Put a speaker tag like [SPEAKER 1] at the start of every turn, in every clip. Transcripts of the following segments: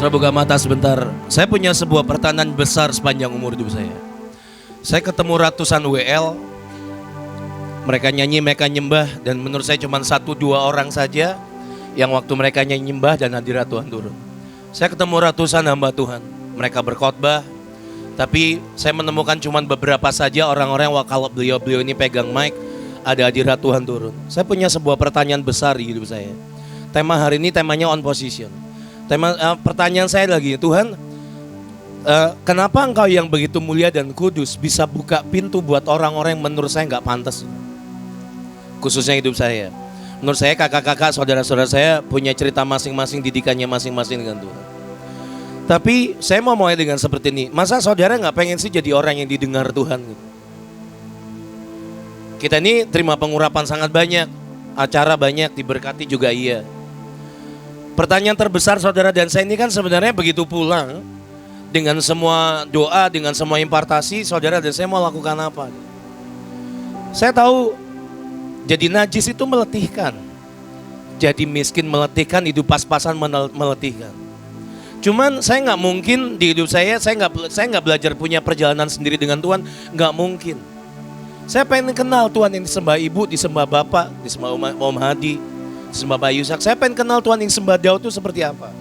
[SPEAKER 1] Saya buka mata sebentar. Saya punya sebuah pertanyaan besar sepanjang umur hidup saya. Saya ketemu ratusan WL. Mereka nyanyi, mereka nyembah. Dan menurut saya cuma 1-2 orang saja yang waktu mereka nyanyi nyembah dan hadirat Tuhan turun. Saya ketemu ratusan hamba Tuhan. Mereka berkhotbah. Tapi saya menemukan cuma beberapa saja orang-orang yang kalau beliau-beliau ini pegang mic, ada hadirat Tuhan turun. Saya punya sebuah pertanyaan besar di hidup saya. Tema hari ini temanya on position. Pertanyaan saya lagi, Tuhan, kenapa Engkau yang begitu mulia dan kudus bisa buka pintu buat orang-orang yang menurut saya nggak pantas? Khususnya hidup saya. Menurut saya kakak-kakak, saudara-saudara saya punya cerita masing-masing, didikannya masing-masing dengan Tuhan. Tapi saya mau mulai dengan seperti ini. Masa saudara nggak pengen sih jadi orang yang didengar Tuhan? Kita ini terima pengurapan sangat banyak, acara banyak, diberkati juga iya. Pertanyaan terbesar saudara dan saya ini kan sebenarnya begitu pulang dengan semua doa, dengan semua impartasi, saudara dan saya mau lakukan apa? Saya tahu jadi najis itu meletihkan, jadi miskin meletihkan, hidup pas-pasan meletihkan. Cuman saya nggak mungkin di hidup saya nggak belajar punya perjalanan sendiri dengan Tuhan, nggak mungkin. Saya pengen kenal Tuhan yang disembah ibu, disembah bapak, disembah Om Hadi, disembah Pak Yusak. Saya pengen kenal Tuhan yang disembah Daud itu seperti apa.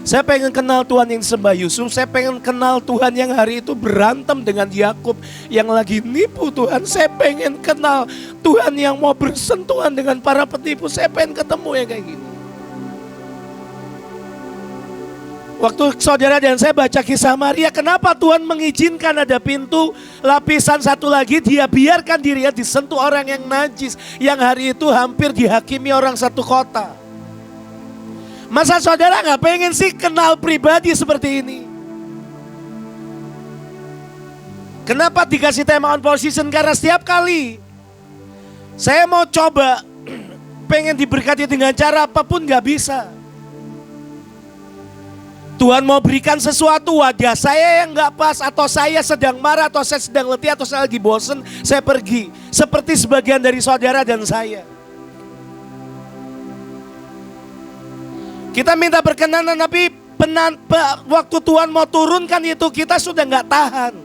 [SPEAKER 1] Saya pengen kenal Tuhan yang disembah Yusuf. Saya pengen kenal Tuhan yang hari itu berantem dengan Yakub yang lagi nipu Tuhan. Saya pengen kenal Tuhan yang mau bersentuhan dengan para penipu. Saya pengen ketemu yang kayak gini. Waktu saudara dan saya baca kisah Maria, kenapa Tuhan mengizinkan ada pintu lapisan satu lagi, dia biarkan dirinya disentuh orang yang najis, yang hari itu hampir dihakimi orang satu kota. Masa saudara gak pengen sih kenal pribadi seperti ini? Kenapa dikasih tema on position? Karena setiap kali saya mau coba pengen diberkati dengan cara apapun gak bisa. Tuhan mau berikan sesuatu, wajah saya yang gak pas, atau saya sedang marah, atau saya sedang letih, atau saya lagi bosen, saya pergi. Seperti sebagian dari saudara dan saya. Kita minta perkenanan, tapi waktu Tuhan mau turunkan itu kita sudah gak tahan.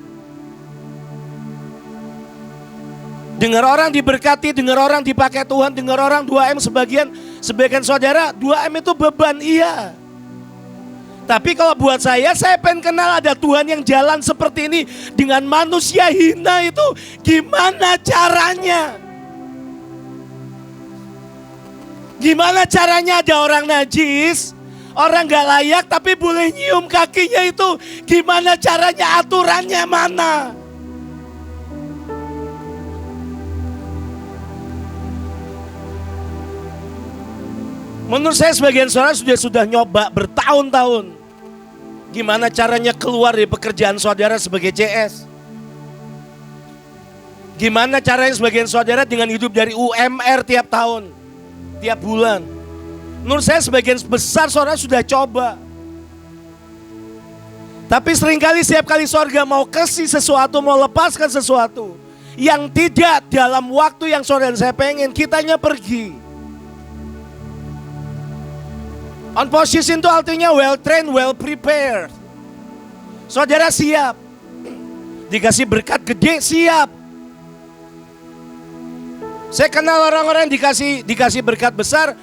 [SPEAKER 1] Dengar orang diberkati, dengar orang dipakai Tuhan, dengar orang 2M sebagian saudara 2M itu beban, iya. Tapi kalau buat saya pengen kenal ada Tuhan yang jalan seperti ini dengan manusia hina itu gimana caranya? Gimana caranya ada orang najis, orang gak layak tapi boleh nyium kakinya itu gimana caranya, aturannya mana? Menurut saya sebagian saudara sudah nyoba bertahun-tahun. Gimana caranya keluar dari pekerjaan saudara sebagai CS? Gimana caranya sebagian saudara dengan hidup dari UMR tiap tahun, tiap bulan? Menurut saya sebagian besar saudara sudah coba. Tapi seringkali setiap kali saudara mau kasih sesuatu, mau lepaskan sesuatu yang tidak dalam waktu yang saudara dan saya pengen, kitanya pergi. On position itu artinya well trained, well prepared. Saudara siap. Dikasih berkat gede, siap. Saya kenal orang-orang yang dikasih berkat besar,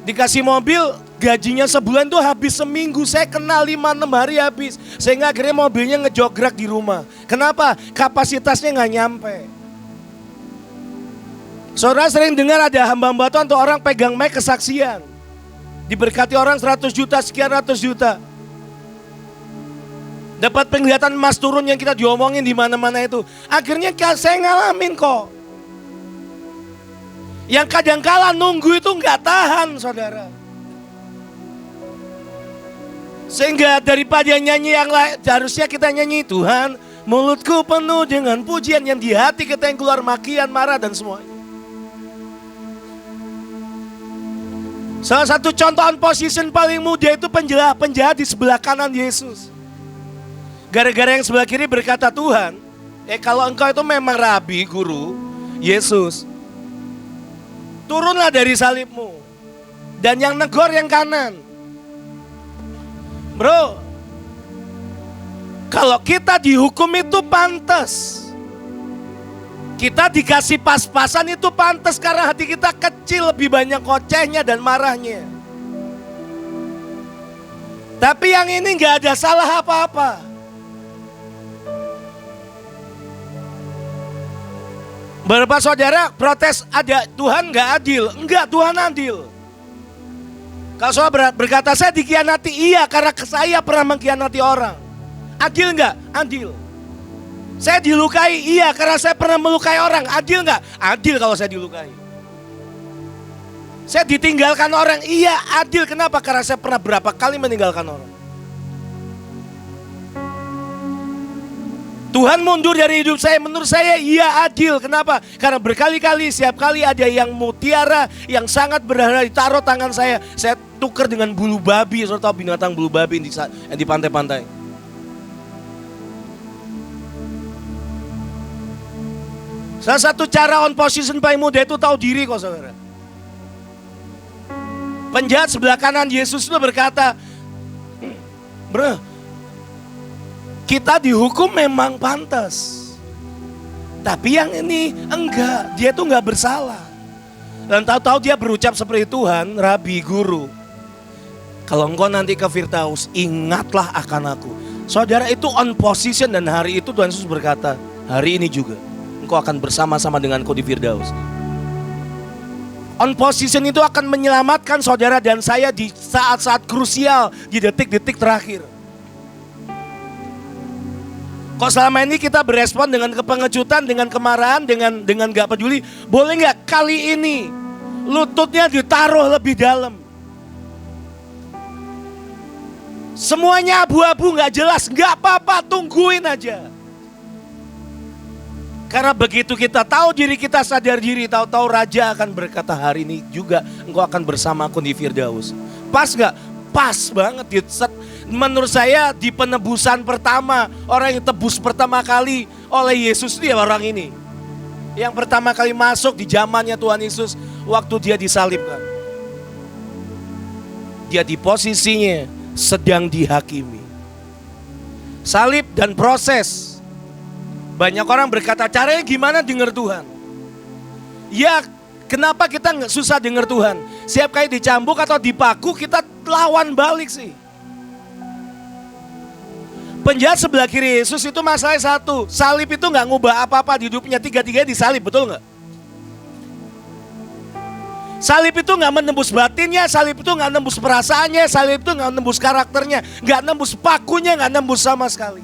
[SPEAKER 1] dikasih mobil, gajinya sebulan tuh habis seminggu. Saya kenal 5-6 hari habis. Sehingga akhirnya mobilnya ngejograk di rumah. Kenapa? Kapasitasnya gak nyampe. Saudara sering dengar ada hamba-hamba Tuhan atau orang pegang mic kesaksian. Diberkati orang 100 juta, sekian ratus juta. Dapat penglihatan emas turun yang kita diomongin di mana-mana itu. Akhirnya saya ngalamin kok. Yang kadang-kala nunggu itu nggak tahan, saudara. Sehingga daripada nyanyi yang lain, harusnya kita nyanyi Tuhan, mulutku penuh dengan pujian, yang di hati kita yang keluar makian, marah dan semuanya. Salah satu contoh on position paling mudah itu penjahat di sebelah kanan Yesus. Gara-gara yang sebelah kiri berkata, Tuhan, kalau engkau itu memang rabi, guru, Yesus, turunlah dari salibmu. Dan yang negor yang kanan. Bro, kalau kita dihukum itu pantas. Kita dikasih pas-pasan itu pantas karena hati kita kecil, lebih banyak kocehnya dan marahnya. Tapi yang ini gak ada salah apa-apa. Beberapa saudara protes ada Tuhan gak adil. Enggak, Tuhan adil. Kalau saudara berkata saya dikhianati, iya karena saya pernah mengkhianati orang. Adil enggak? Adil. Saya dilukai, iya karena saya pernah melukai orang. Adil enggak? Adil kalau saya dilukai. Saya ditinggalkan orang, iya adil. Kenapa? Karena saya pernah berapa kali meninggalkan orang. Tuhan mundur dari hidup saya, menurut saya iya adil. Kenapa? Karena berkali-kali, setiap kali ada yang mutiara, yang sangat berharga ditaruh tangan saya tukar dengan bulu babi. Saudara tahu binatang bulu babi yang di pantai-pantai. Salah satu cara on position paling mudah itu tahu diri kok saudara. Penjahat sebelah kanan Yesus itu berkata, bro, kita dihukum memang pantas. Tapi yang ini enggak, dia tuh enggak bersalah. Dan tahu-tahu dia berucap seperti Tuhan, Rabi, Guru. Kalau engkau nanti ke Firdaus, ingatlah akan aku. Saudara itu on position dan hari itu Tuhan Yesus berkata, hari ini juga. Engkau akan bersama-sama denganku di Firdaus. On position itu akan menyelamatkan saudara dan saya di saat-saat krusial, di detik-detik terakhir. Kok selama ini kita berespon dengan kepengecutan, dengan kemarahan, dengan gak peduli. Boleh gak kali ini lututnya ditaruh lebih dalam. Semuanya abu-abu gak jelas, gak apa-apa, tungguin aja. Karena begitu kita tahu diri, kita sadar diri, tahu-tahu Raja akan berkata hari ini juga engkau akan bersama aku di Firdaus. Pas gak? Pas banget. Menurut saya di penebusan pertama, orang yang tebus pertama kali oleh Yesus itu ya orang ini. Yang pertama kali masuk di zamannya Tuhan Yesus waktu dia disalibkan. Dia di posisinya sedang dihakimi. Salib dan proses. Banyak orang berkata, caranya gimana dengar Tuhan? Ya, kenapa kita nggak susah dengar Tuhan? Siap kali dicambuk atau dipaku, kita lawan balik sih. Penjahat sebelah kiri Yesus itu masalahnya satu, salib itu nggak ngubah apa-apa di hidupnya, tiga-tiganya disalib, betul nggak? Salib itu nggak menembus batinnya, salib itu nggak nembus perasaannya, salib itu nggak nembus karakternya, nggak nembus pakunya, nggak nembus sama sekali.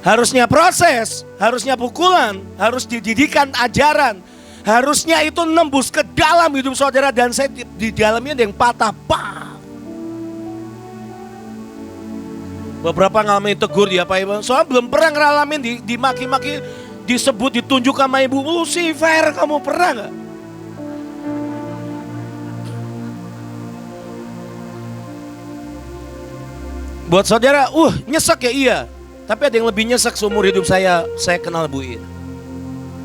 [SPEAKER 1] Harusnya proses, harusnya pukulan, harus dididikan ajaran. Harusnya itu nembus ke dalam hidup saudara dan saya di dalamnya ada yang patah. Beberapa ngalamin tegur dia Pak Ibu. Soalnya belum pernah ngalamin dimaki-maki, disebut, ditunjuk sama ibu. Lucifer, kamu pernah gak? Buat saudara, nyesek ya iya. Tapi ada yang lebih nyesek seumur hidup saya kenal Bu In.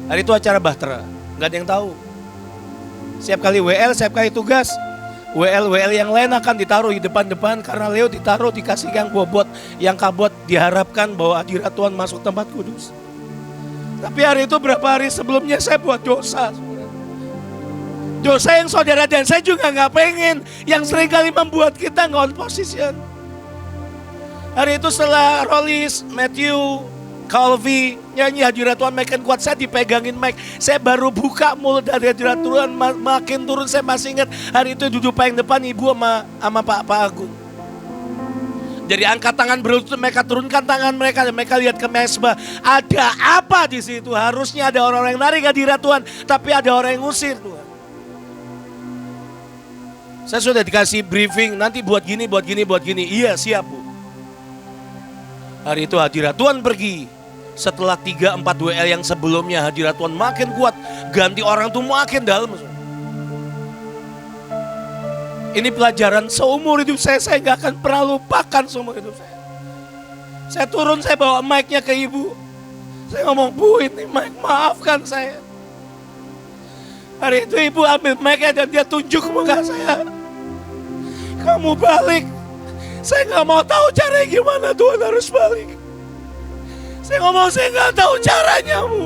[SPEAKER 1] Hari itu acara Bahtera, gak ada yang tahu. Setiap kali WL, setiap kali tugas, WL yang lain akan ditaruh di depan-depan karena Leo ditaruh dikasih yang bobot, yang kabot, diharapkan bahwa hadirat Tuhan masuk tempat kudus. Tapi hari itu berapa hari sebelumnya saya buat dosa. Dosa yang saudara dan saya juga gak pengen, yang seringkali membuat kita nggak on position. Hari itu setelah Rolis, Matthew, Calvi nyanyi hadirat Tuhan makin kuat, saya dipegangin mic. Saya baru buka mulut dari hadirat Tuhan makin turun. Saya masih ingat hari itu duduk paling depan ibu sama Pak Agung. Dari angkat tangan berlutut mereka turunkan tangan mereka dan mereka lihat ke mesbah. Ada apa di situ? Harusnya ada orang-orang yang narik hadirat Tuhan, tapi ada orang yang ngusir Tuhan. Saya sudah dikasih briefing, nanti buat gini, buat gini, buat gini. Iya siap Bu. Hari itu hadirat Tuhan pergi. Setelah 3-4 WL yang sebelumnya hadirat Tuhan makin kuat. Ganti orang tuh makin dalam. Ini pelajaran seumur hidup saya gak akan pernah lupakan seumur hidup saya. Saya turun, saya bawa mic-nya ke ibu. Saya ngomong, Bu ini mic, maafkan saya. Hari itu ibu ambil mic-nya dan dia tunjuk muka saya. kamu balik. Saya nggak mau tahu caranya gimana Tuhan harus balik. Saya ngomong saya nggak tahu caranya Bu.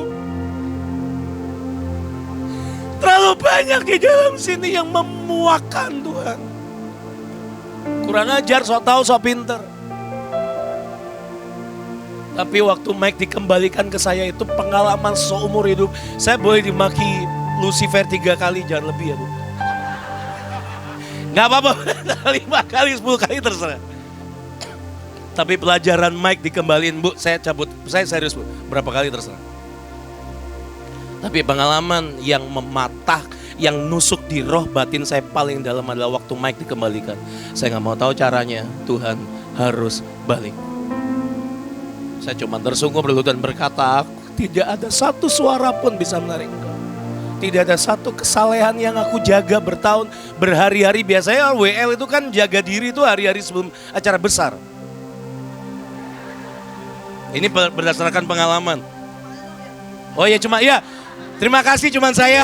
[SPEAKER 1] Terlalu banyak di dalam sini yang memuakan Tuhan. Kurang ajar, sok tahu, sok pinter. Tapi waktu Mike dikembalikan ke saya itu pengalaman seumur hidup. Saya boleh dimaki Lucifer 3 kali, jangan lebih ya Bu. Gak apa-apa, 5 kali, 10 kali terserah. Tapi pelajaran Mike dikembaliin Bu, saya cabut, saya serius Bu, berapa kali terserah. Tapi pengalaman yang mematah, yang nusuk di roh batin saya paling dalam adalah waktu Mike dikembalikan. Saya gak mau tahu caranya, Tuhan harus balik. Saya cuma tersungkur berlutut dan berkata, tidak ada satu suara pun bisa menarik engkau. Tidak ada satu kesalehan yang aku jaga bertahun, berhari-hari. Biasanya WL itu kan jaga diri itu hari-hari sebelum acara besar. Ini berdasarkan pengalaman. Oh ya cuma ya, terima kasih cuman saya.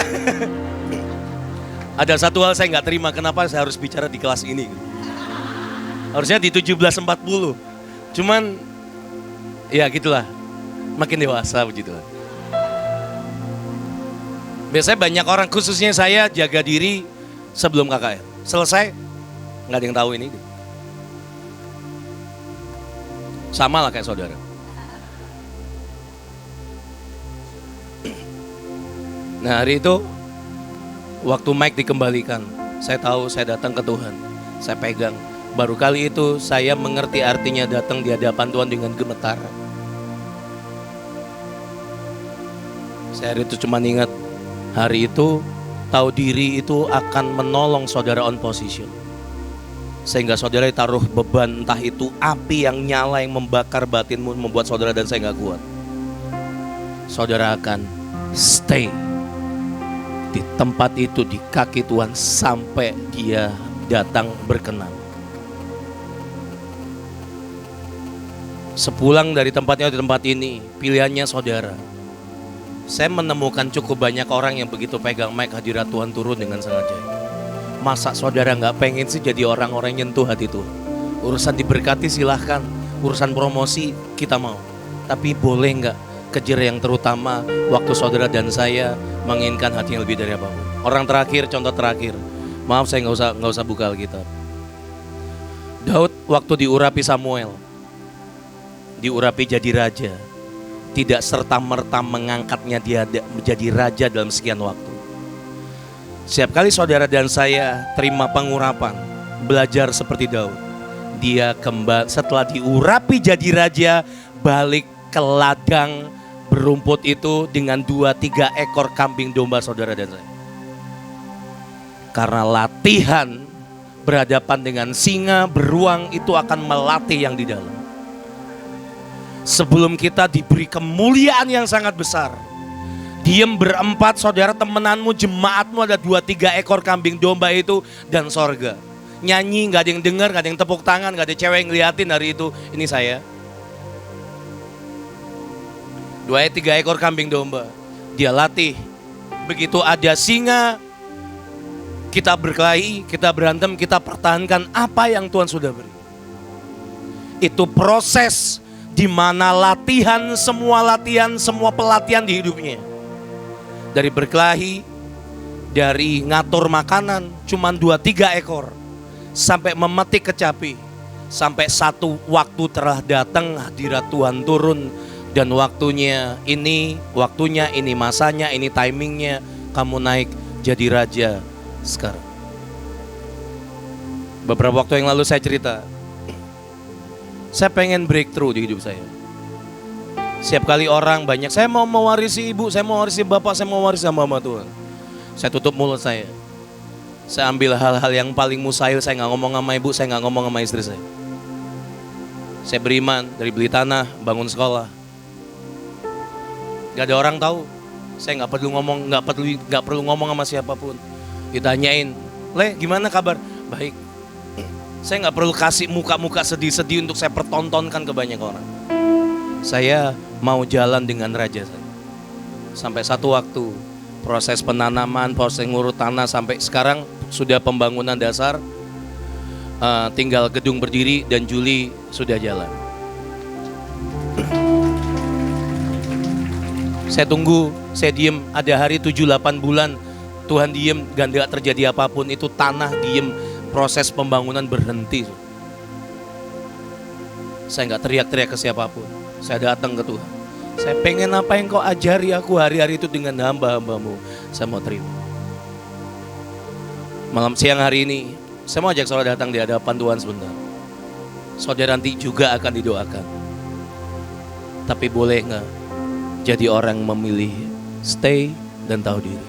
[SPEAKER 1] Ada satu hal saya nggak terima, kenapa saya harus bicara di kelas ini? Harusnya di 17.40. Cuman ya gitulah, makin dewasa puji Tuhan. Biasanya banyak orang, khususnya saya, jaga diri sebelum KKR. Selesai, nggak ada yang tahu ini. Sama lah kayak saudara. Nah hari itu, waktu Mike dikembalikan, saya tahu saya datang ke Tuhan. Saya pegang. Baru kali itu saya mengerti artinya datang di hadapan Tuhan dengan gemetar. Saya hari itu cuma ingat, hari itu tahu diri itu akan menolong saudara on position. Sehingga saudara taruh beban, entah itu api yang nyala yang membakar batinmu, membuat saudara dan saya gak kuat. Saudara akan stay di tempat itu, di kaki Tuhan sampai dia datang berkenan. Sepulang dari tempatnya di tempat ini, pilihannya saudara. Saya menemukan cukup banyak orang yang begitu pegang mic, hadirat Tuhan turun dengan sengaja. Masa saudara gak pengen sih jadi orang-orang yang nyentuh hati Tuhan? Urusan diberkati silahkan, urusan promosi kita mau. Tapi boleh gak kejar yang terutama waktu saudara dan saya menginginkan hati yang lebih dari apapun. Orang terakhir, contoh terakhir. Maaf saya gak usah buka Alkitab. Daud waktu diurapi Samuel, diurapi jadi raja, tidak serta-merta mengangkatnya dia menjadi raja dalam sekian waktu. Setiap kali saudara dan saya terima pengurapan, belajar seperti Daud, dia kembali setelah diurapi jadi raja, balik ke ladang berumput itu dengan 2-3 ekor kambing domba saudara dan saya. Karena latihan berhadapan dengan singa, beruang itu akan melatih yang di dalam. Sebelum kita diberi kemuliaan yang sangat besar, diem berempat saudara, temenanmu, jemaatmu ada 2-3 ekor kambing domba itu dan sorga. Nyanyi gak ada yang dengar, gak ada yang tepuk tangan, gak ada cewek yang ngeliatin hari itu. Ini saya 2-3 ekor kambing domba. Dia latih. Begitu ada singa, kita berkelahi, kita berantem, kita pertahankan apa yang Tuhan sudah beri. Itu proses di mana semua pelatihan di hidupnya. Dari berkelahi, dari ngatur makanan, cuman 2-3 ekor. Sampai memetik kecapi. Sampai satu waktu telah datang, hadirat Tuhan turun. Dan waktunya ini, masanya, ini timingnya. Kamu naik jadi raja sekarang. Beberapa waktu yang lalu saya cerita, saya pengen breakthrough di hidup saya. Setiap kali orang banyak, saya mau mewarisi ibu, saya mau mewarisi bapak, saya mau mewarisi hamba Tuhan. Saya tutup mulut saya. Saya ambil hal-hal yang paling mustahil, saya gak ngomong sama ibu, saya gak ngomong sama istri saya. Saya beriman, dari beli tanah, bangun sekolah. Gak ada orang tahu. Saya gak perlu ngomong sama siapapun. Ditanyain, Le gimana kabar? Baik. Saya gak perlu kasih muka-muka sedih-sedih untuk saya pertontonkan ke banyak orang. Saya mau jalan dengan raja saya. Sampai satu waktu, proses penanaman, proses ngurut tanah sampai sekarang sudah pembangunan dasar. tinggal gedung berdiri dan Juli sudah jalan. Saya tunggu, saya diem, ada hari 7-8 bulan Tuhan diem, gak terjadi apapun. Itu tanah diem, proses pembangunan berhenti. Saya gak teriak-teriak ke siapapun. Saya datang ke Tuhan. Saya pengen apa yang kau ajari aku hari-hari itu dengan hamba-hambamu. Saya mau terima. Malam siang hari ini, saya mau ajak saudara datang di hadapan Tuhan sebentar. Saudara nanti juga akan didoakan. Tapi boleh gak jadi orang memilih stay dan tahu diri.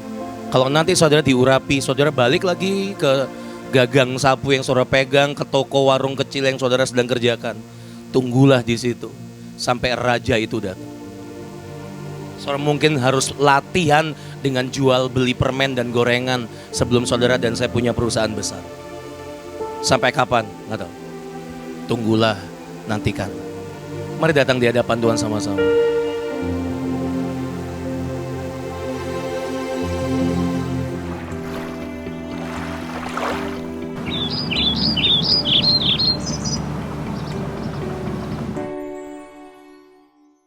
[SPEAKER 1] Kalau nanti saudara diurapi, saudara balik lagi ke gagang sapu yang saudara pegang, ke toko warung kecil yang saudara sedang kerjakan. Tunggulah di situ sampai raja itu datang. Saudara mungkin harus latihan dengan jual beli permen dan gorengan sebelum saudara dan saya punya perusahaan besar. Sampai kapan? Nggak tahu. Tunggulah, nantikan. Mari datang di hadapan Tuhan sama-sama.